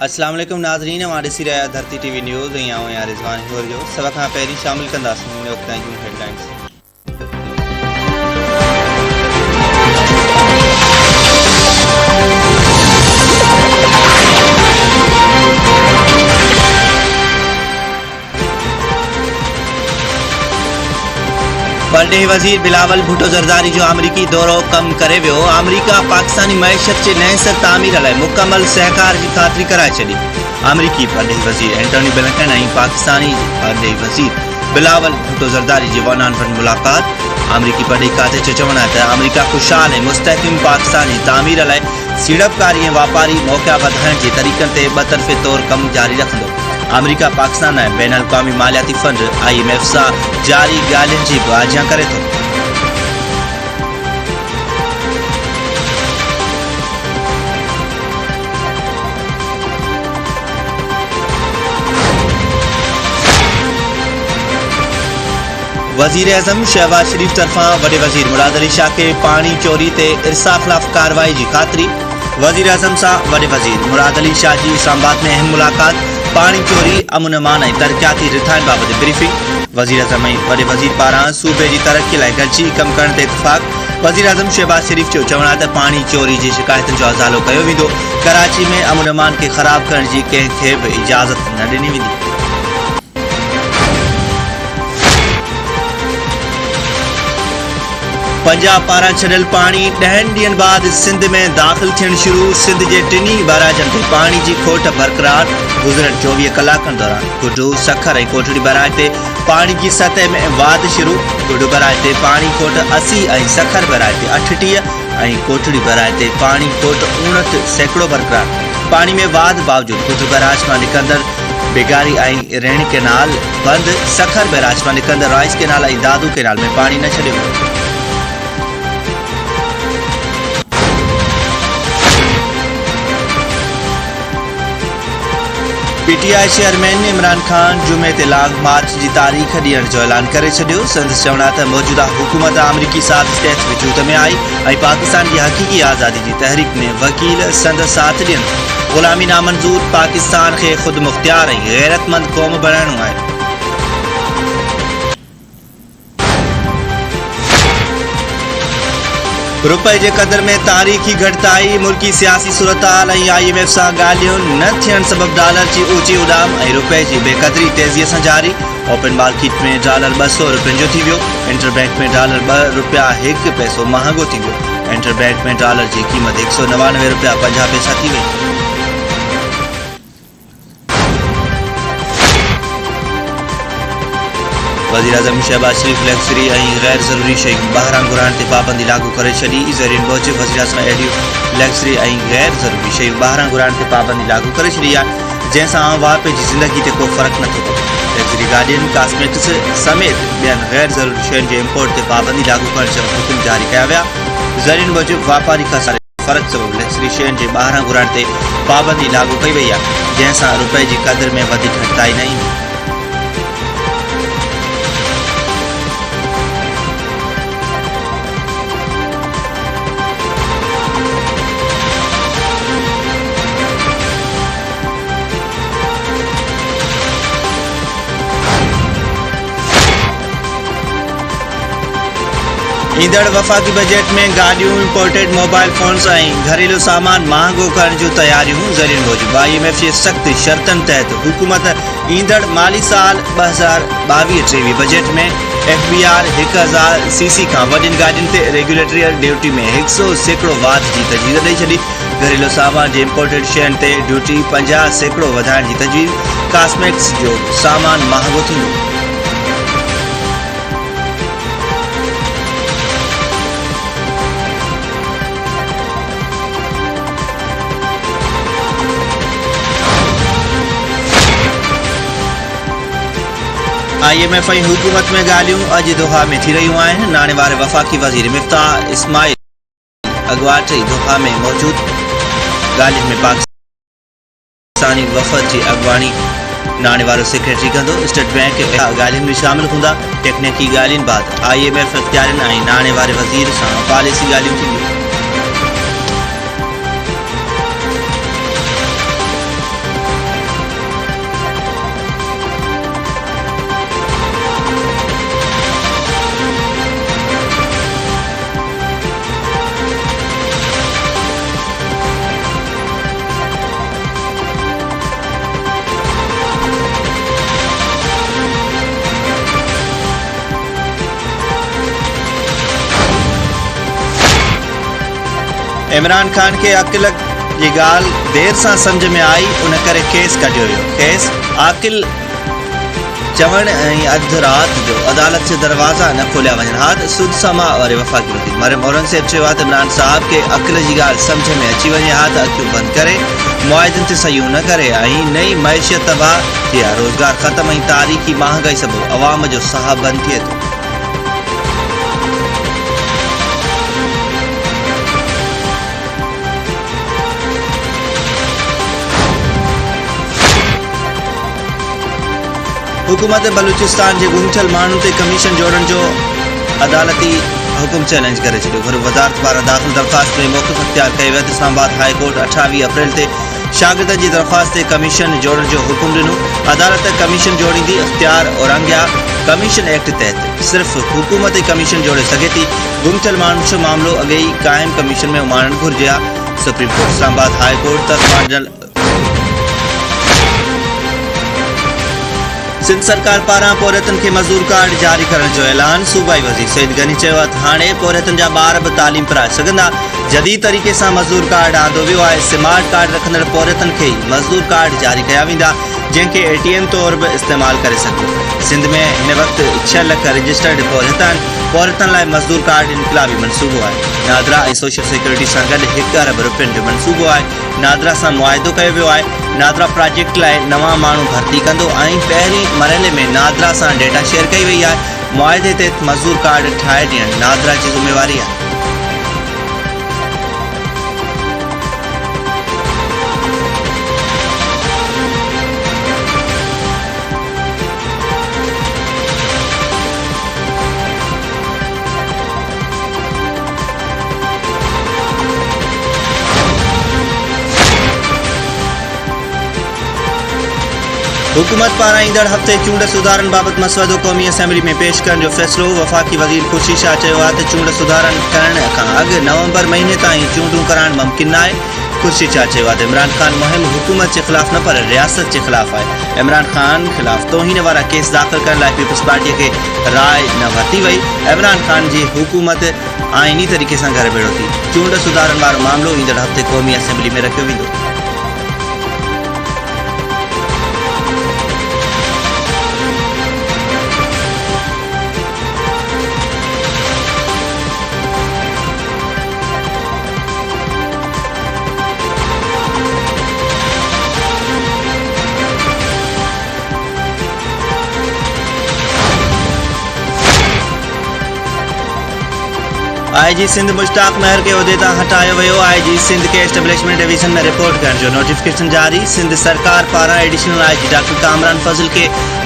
अस्सलाम वालेकुम नाज़रीन, हमारे ॾिसी रहिया धरती टीवी न्यूज़ ऐं आऊं आहियां रिज़वान हियोर जो। सभ खां पहिरीं शामिल कंदासीं हिन वक़्त जूं हेडलाइंस। परॾेही वज़ीर बिलावल भुट्टो ज़रदारी जो अमरीकी दौरो कम करे वियो। अमरीका पाकिस्तानी मईशत जे नए तामीर लाइ मुकमल सहकार की ख़ातिरी कराए छॾी। अमरीकी परॾेही वज़ीर एंटोनी ब्लिंकन ऐं पाकिस्तानी परॾेही वज़ीर बिलावल भुट्टो ज़रदारी जी वन ऑन वन मुलाक़ात। अमरीकी परॾेही खाते जो चवणु आहे त अमरीका ख़ुशहाल ऐं मुस्तहकिम पाकिस्तान जी तामीर लाइ सीड़पकारी ऐं वापारी मौक़ा वधाइण जे तरीक़नि ते ॿतरफ़े तौरु कमु जारी रखंदो। अमरीका पाकिस्तान ऐं बैन अवी मालियाती फंड IMF सां जारी ॻाल्हियुनि जी बि आजियां करे थो। वज़ीर आज़म शहबाज शरीफ तरफां वॾे वज़ीर मुराद अली शाह खे पाणी चोरी ते इरसा ख़िलाफ़ कार्रवाई जी ख़ातिरी। वज़ीर आज़म सां वॾे वज़ीर मुराद अली शाह जी इस्लामाबाद में अहम मुलाक़ात। पाणी चोरी अमन अमान ऐं तरक़ियाती रिथाइण बाबति ब्रीफिंग। वज़ीर आज़म ऐं वॾे वज़ीर पारां सूबे जी तरक़ी लाइ गॾिजी कमु करण ते इत्तिफ़ाक़। वज़ीर आज़म शहबाज शरीफ जो चवणु आहे त पाणी चोरी जी शिकायतुनि जो अज़ालो कयो वेंदो। कराची में अमन अमान खे ख़राब करण जी कंहिंखे बि इजाज़त न ॾिनी वेंदी। पंजाब पारां छॾियल पाणी 10 ॾींहनि बाद सिंध में दाख़िल थियणु शुरू। सिंध जे टिनी बैराजनि ते पाणी जी खोट बरक़रार। गुज़िरियल 24 कलाकनि दौरान गुडू सखर ऐं कोटड़ी बैराज ते पाणी जी सतह में वाध शुरू। गुडू बैराज ते पाणी खोट 80 ऐं सखर बैराज ते 38 ऐं कोटड़ी बैराज ते पाणी खोट 59 सैकड़ो बरक़रार। पाणी में वाध बावजूद गुडू बैराज मां निकंदड़ बेगारी ऐं रेण केनाल बंदि। सखर बैराज मां निकंदड़ राइस केनाल ऐं दादू केनाल में पाणी न छॾियो वियो। PTI चेयरमैन इमरान खान जुमे ते लॉन्ग मार्च की तारीख़ ॾियण जो ऐलान करे छॾियो। संदसि चवणु आहे त मौजूदा हुकूमत अमरीकी साज़िश तहत वजूद में आई ऐं पाकिस्तान की हक़ीक़ी आज़ादी की तहरीक में वकील संदसि साथ ॾियनि। ग़ुलामी नामंजूर पाकिस्तान खे ख़ुद मुख्तियार ऐं गैरतमंद क़ौम बणाइणो आहे। रुपए जे क़दर में तारीख़ी घटिताई। मुल्की सियासी सूरतहाल ऐं IMF सां ॻाल्हियूं न थियण सबब डॉलर जी ऊंची उॾाम ऐं रुपए जी बेक़दरी तेज़ीअ सां जारी। ओपन मार्केट में डॉलर 200 रुपयनि जो थी वियो। इंटरबैंक में डॉलर 2 रुपया 1 पैसो महांगो थी वियो। इंटरबैंक में डॉलर की क़ीमत 199 रुपया 50 पैसा थी वई। वज़ीर आज़म शहबाज शरीफ लग्ज़री ऐं गैर ज़रूरी शयूं ॿाहिरां घुराइण ते पाबंदी लागू करे छॾी। ज़रीन मूजिब वज़ीर आज़म अहिड़ियूं लग्ज़री ऐं गैर ज़रूरी शयूं ॿाहिरां घुराइण ते पाबंदी लागू करे छॾी आहे, जंहिंसां आम वापे जी ज़िंदगी ते को फ़र्क़ु नथो पए। लग्ज़री गाॾियुनि कॉस्मेटिक्स समेत ॿियनि गैर ज़रूरी शयुनि जे इम्पोर्ट ते पाबंदी लागू करण जा हुकुम जारी कया विया। ज़रीन मूजिब वापारी खां फ़र्क़ु सबब लग्ज़री शयुनि जे ॿाहिरां घुराइण ते पाबंदी लागू कई वई आहे, जंहिंसां रुपए जी क़दर में वधीक घटिताई न ईंदी। ईंदड़ वफ़ाक़ी बजट में गाड़ियों, इम्पोर्टेड मोबाइल फ़ोन्स ऐं घरेलू सामान महांगो करण जूं तयारियूं। ज़रीन मूजिब IMF जे सख़्त शर्तनि तहत हुकूमत ईंदड़ माली साल 2022-23 बजट में FBR 1000 cc खां वॾियुनि गाॾियुनि ते रेगुलेटरी ड्यूटी में 100 सैकड़ो वाध जी तजवीज़ ॾेई छॾी। घरेलू सामान जे इम्पोर्टेड शयुनि ते ड्यूटी 50 सैकड़ो वधाइण जी तजवीज़। कॉस्मेटिक्स जो सामान महांगो थींदो। IMF ऐं हुकूमत में ॻाल्हियूं अॼु दोहा में थी रहियूं आहिनि। नाणे वारे वफ़ाक़ी वज़ीर मिफ्ताह इस्माइल अॻुवाट दोहा में मौजूद ॻाल्हियुनि में पाकिस्तानी वफ़द जी अॻुवाणी नाणे वारो सेक्रेटरी कंदो। स्टेट बैंक ॻाल्हियुनि में शामिल हूंदा। टेक्निकी ॻाल्हियुनि बाद IMF इख़्तियारनि ऐं नाणे वारे वज़ीर सां पॉलिसी ॻाल्हियूं थींदियूं। इमरान खान के अकिल जी ॻाल्हि देर सां सम्झ में आई, उन करे केस कढियो वियो। केस आकिल चवण ऐं अधु राति जो अदालत जे दरवाज़ा न खोलिया वञनि। हाद सुद समा वारे वफ़ाक़ी वकील मरियम औरंगज़ेब चयो आहे त इमरान साहब खे अकिल जी ॻाल्हि सम्झ में अची वञे हा त अखियूं बंदि करे मुआहिदनि ते सयूं न करे ऐं नई मैशियत तबाह थी आहे, रोज़गार ख़तमु ऐं तारीख़ी महांगाई सबबि अवाम जो साह बंदि थिए थो। हुकूमत बलूचिस्तान जे गुम थियल माण्हुनि ते कमीशन जोड़ण जो अदालती हुकुम चैलेंज करे छॾियो। घरु वज़ारत पारां दाख़िल दरख़्वास्त में मौक़िफ़ अख़्तियार कयो वियो। इस्लामाबाद हाई कोर्ट 28 अप्रैल ते शागिर्दनि जी दरख़्वास्त ते कमीशन जोड़ण जो हुकुम ॾिनो। अदालत कमीशन जोड़ींदी, इख़्तियार औरंगिया कमीशन एक्ट तहत सिर्फ़ हुकूमत ई कमीशन जोड़े सघे थी। गुम थियल माण्हुनि जो मामिलो अॻे ई क़ाइम कमीशन में उमाणणु घुरिजे हा। Supreme court Islamabad high court तक मार्जनल सिंध सरकार पारां पौरियतनि खे मज़दूर कार्ड जारी करण जो ऐलान। सूबाई वज़ीर सईद गनी चयो आहे त हाणे पौरियतनि जा ॿार बि तालीम कराए सघंदा। जदीद तरीक़े सां मज़दूर कार्ड आंदो वियो आहे। स्मार्ट कार्ड रखंदड़ पौरियतनि खे ई मज़दूर कार्ड जारी कया वेंदा, जंहिंखे ATM तौर बि इस्तेमालु करे सघिबो। सिंध में हिन वक़्तु 6 लख रजिस्टर्ड पौरियतनि लाइ मज़दूर कार्ड इनक़लाबी मनसूबो आहे। नादरा ऐं सोशल सिक्योरिटी सां गॾु 1 अरब रुपयनि जो मनसूबो आहे। नादरा सां मुआहिदो कयो वियो आहे। नादरा प्रोजेक्ट लाइ नवां माण्हू भर्ती कंदो ऐं पहिरीं मरहले में नादरा सां डेटा शेयर कई वई आहे। मुआहिदे तहत मज़दूर कार्ड ठाहे ॾियणु नादरा जी ज़िम्मेवारी आहे। हुकूमत पारां ईंदड़ हफ़्ते चूंड सुधारनि बाबति मसवदो क़ौमी असेंबली में पेश करण जो फ़ैसिलो। वफ़ाक़ी वज़ीर खुर्शीद शाह चयो आहे त चूंड सुधारनि करण खां अॻु नवंबर महीने ताईं चूंडूं कराइणु मुमकिन न आहे। खुर्शीद शाह चयो आहे त इमरान ख़ान मुहिम हुकूमत जे ख़िलाफ़ न पर रियासत जे ख़िलाफ़ आहे। इमरान ख़ान ख़िलाफ़ तौहीन वारा केस दाख़िल करण लाइ पीपल्स पार्टीअ खे राय न वरिती वई। इमरान ख़ान जी हुकूमत आइनी तरीक़े सां घर भेड़ो थी। चूंड सुधारनि वारो मामिलो ईंदड़ हफ़्ते क़ौमी असेंबली में रखियो वेंदो। IG सिंध मुश्ताक महर के उहदे तां हटायो वियो। IG सिंध के एस्टेब्लिशमेंट डिवीज़न में रिपोर्ट करण जो नोटिफिकेशन जारी। सिंध सरकार पारां additional IG doctor Kamran Fazal के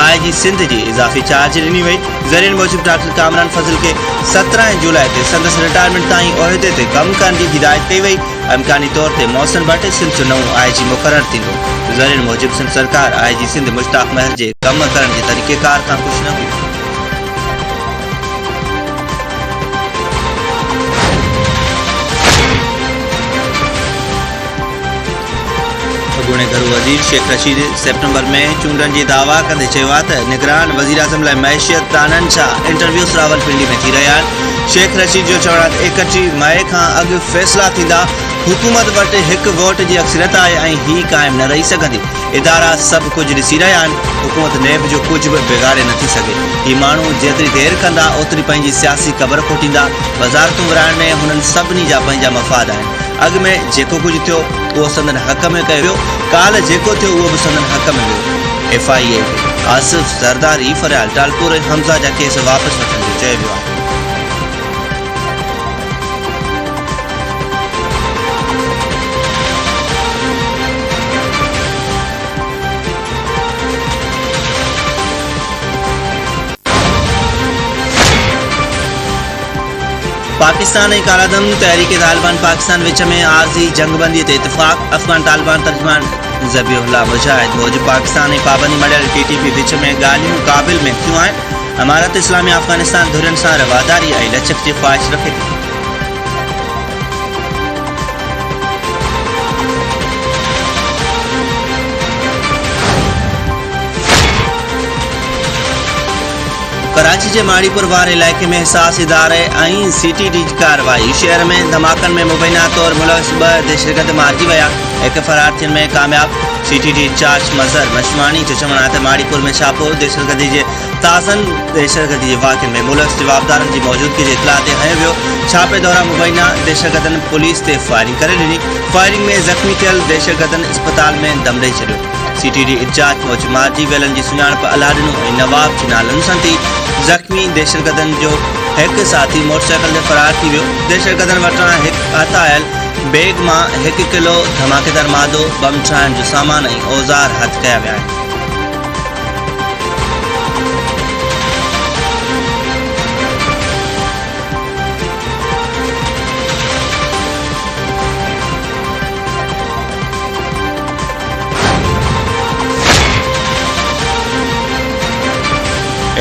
IG सिंध जी इज़ाफ़ी चार्ज ॾिनी वई। ज़रियनि मूजिब डॉक्टर कामरान फज़ल के 17 जुलाई ते संदसि रिटायरमेंट ताईं उहदे ते कमु करण जी हिदायत कई वई। इम्कानी तौर ते मोहसिन भट्ट सिंध जो नओं IG मुक़ररु थींदो। ज़रियनि मूजिब सिंध सरकार IG सिंध मुश्ताक महर जे कमु करण जे तरीक़ेकार खां ख़ुशि न हुई। अॻूणे घरू वज़ीर शेख रशीद सेप्टेंबर में चूंडनि जी दावा कंदे चयो आहे त निगरान वज़ीर आज़म लाइ मैशियत दाननि जा इंटरव्यूज़ रावलपिंडी में थी रहिया आहिनि। शेख रशीद जो चवणु आहे त 31 मई खां अॻु फ़ैसिला थींदा। हुकूमत वटि 1 वोट जी अक्सरियत आहे ऐं हीअ क़ाइमु न रही सघंदी। इदारा सभु कुझु ॾिसी रहिया आहिनि। हुकूमत नेब जो कुझु बि बिगाड़े नथी सघे। हीअ माण्हू जेतिरी देरि कंदा ओतिरी पंहिंजी सियासी क़बर खोटींदा। वज़ारतूं विराइण में हुननि सभिनी जा पंहिंजा मफ़ाद आहिनि। अॻु में जेको कुझु थियो उहो संदन हक़ में कयो वियो। काल्ह जेको थियो उहो बि संदन हक़ में वियो। FIA आसिफ ज़रदारी फरियाल टालपुर ऐं हमज़ा जा केस वापसि वठण जो चयो वियो आहे। पाकिस्तान ऐं कालादम तहरीक तालिबान पाकिस्तान विच में आरज़ी जंगबंदी ते इतफ़ाक़। अफ़गान तालिबान तर्जुमान ज़बीहुल्लाह मुजाहिद मूजिब पाकिस्तान ऐं पाबंदी मढ़ियल TTP विच में ॻाल्हियूं क़ाबिल में थियूं आहिनि। अमारत इस्लामी अफ़गानिस्तान धुरियुनि सां रवादारी ऐं लचक जी ख़्वाहिश रखे थी। कराची के माड़ीपुर वारे इलाके में हिसास इदारे ऐं CTD जी कार्रवाई। शहर में धमाकन में मुबैना तौर मुलविस 2 दहशतगर्द मारिजी विया। एक फरार थियण में कामयाब। CTD इंचार्ज मज़हर मशवाणी जो चवण आहे त माड़ीपुर में छापो दहशतगर्दी जे ताज़न दहशतगर्दी जे वाक़िअनि में मुलविस जवाबदारनि जी मौजूदगी जे इतला ते हयो वियो। छापे दौरान मुबैना दहशतगर्दनि पुलिस ते फायरिंग करे ॾिनी। फायरिंग में ज़ख़्मी थियल दहशतगर्दनि अस्पताल में दम ॾेई छॾियो। CTD इंचार्ज मौज मारिजी वियलनि जी सुञाणप अलाह ॾिनो ऐं नवाब जे नालनि सां थी। ज़ख़्मी दहशतगर्दनि जो एक साथी मोटरसाइकिल से फरार थी वियो। दहशतगर्दनि वटां हथ आयल बैग में 1 किलो धमाकेदार मादो, बम ठाहिण जो सामान ऐं औज़ार हथ कया विया आहिनि।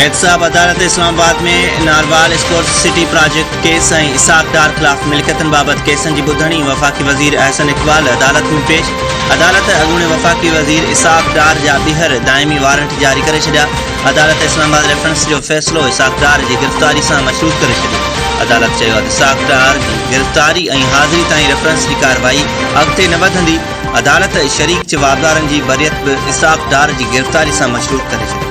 एहतसाब अदालत इस्लामाबाद में narwhal sports city project case ऐं इसाक डार खिलाफ मिल्कियतन बाबत केसन की बुधणी वफ़ाक़ी वज़ीर अहसन इक़बाल अदालत में पेश। अदालत अॻूणे वफ़ाक़ी वज़ीर इसाक डार जा ॿीहर दाइमी वारंट जारी करे छॾिया। अदालत इस्लामाबाद रेफरेंस जो फ़ैसिलो इसाक डार जी गिरफ़्तारी से मशरूत करे छॾियो। अदालत चयो त इसाक डार की गिरफ़्तारी ऐं हाज़िरी ताईं रेफरेंस की कार्रवाई अॻिते न वधंदी। अदालत शरीक जवाबदारनि जी बरियत भी इसाक डार की गिरफ़्तारी से मशरूत करे छॾी।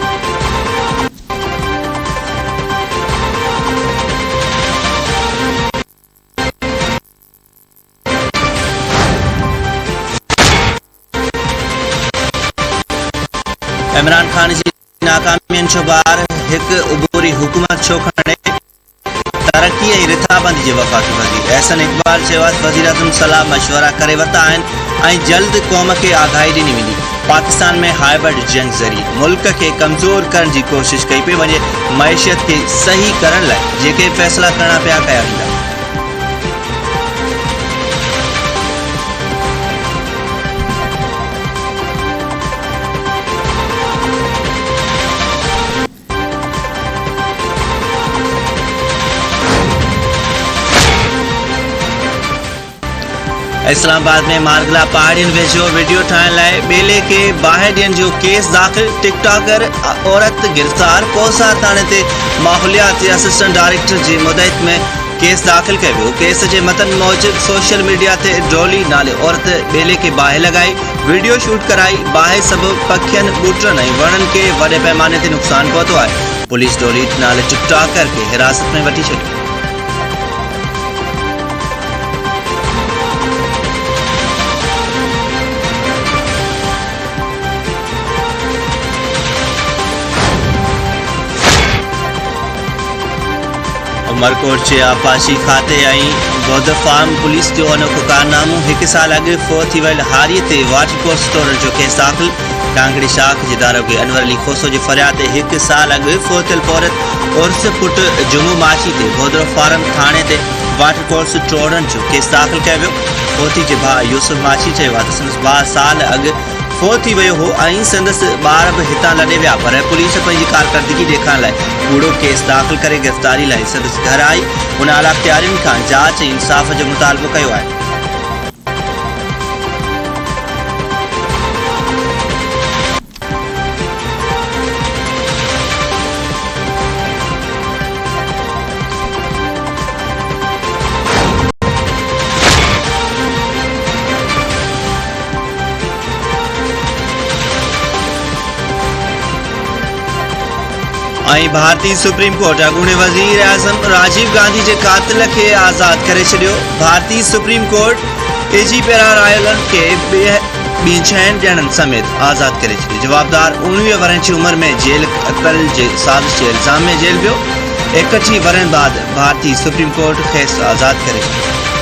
इमरान खान जी नाकामियन जो बार एक उबूरी हुकूमत छो खणे। तरक्की ऐं रिथाबंदी जे वफ़ाक़ी वज़ीर अहसन इक़बाल चयो आहे वज़ीर आज़म सलाह मशवरा करे वरिता आहिनि ऐं जल्द क़ौम खे आगाही ॾिनी वेंदी। पाकिस्तान में हाइब्रिड जंग ज़रिए मुल्क के कमज़ोर करण की कोशिश कई पई वञे। मईशत के सही करण लाइ जेके फ़ैसिला करणा पिया कया वेंदा। इस्लामाबाद में मारगला पहाड़ियों वेझो वीडियो ठाहिण लाइ ॿेले के बाहि ॾियण जो केस दाख़िल। टिकटॉकर औरत गिरफ़्तार। कोसार थाने ते माहौलियाती असिस्टेंट डायरेक्टर जी मुदत में केस दाख़िल किया वियो। केस के मतन मूजिब सोशल मीडिया ते डोली नाले औरत ॿेले के बाहि लगाई, वीडियो शूट कराई। बाहि सबबि पखियनि, ॿूटनि ऐं वणनि के वॾे पैमाने ते नुक़सान पहुतो आहे। पुलिस डोली नाले टिकटॉकर के हिरासत में वठी छॾियो। उमरकोट के आपाशी खाते आई बौद्ध फार्म पुलिस जो अनोखो कारनामो। 1 साल अॻु फौत थी वियल हारीअ ते वाटर कोर्स तोड़ण जो केस दाख़िल। कांगड़ी शाख जे दारोगे अनवर अली खोसो जी फरियाद ते 1 साल अॻु फौत थियल औरत उर्स पुट जुमू माशी ते बौद्ध फार्म थाने ते वाटर कोर्स तोड़ण जो केस दाख़िल किया वियो। फौती जे भाउ यूसुफ माशी चयो आहे त संदसि 2 साल अॻु फौत थी वियो हो ऐं संदसि ॿार भी हितां लॾे विया, पर पुलिस पंहिंजी कारकर्दगी ॾेखारण लाइ कूड़ो केस दाख़िल करे गिरफ़्तारी लाइ संदसि घर आई। उन आला अख़्तियारियुनि खां जांच ऐं इंसाफ़ जो मुतालबो कयो आहे। भारतीय सुप्रीम कोर्ट अॻूणे वज़ीर आज़म राजीव गांधी के कातिल के आज़ाद करे छॾियो। भारतीय सुप्रीम कोर्ट AG पारां रायलनि के ॿी 6 ॼणनि समेत आज़ाद करे छॾियो। जवाबदार 19 वरनि जी उम्र में जेल कतल जे साज़िश के इल्ज़ाम में जेल वियो। 31 वरनि बाद भारतीय सुप्रीम कोर्ट खेस आज़ाद करे छॾियो।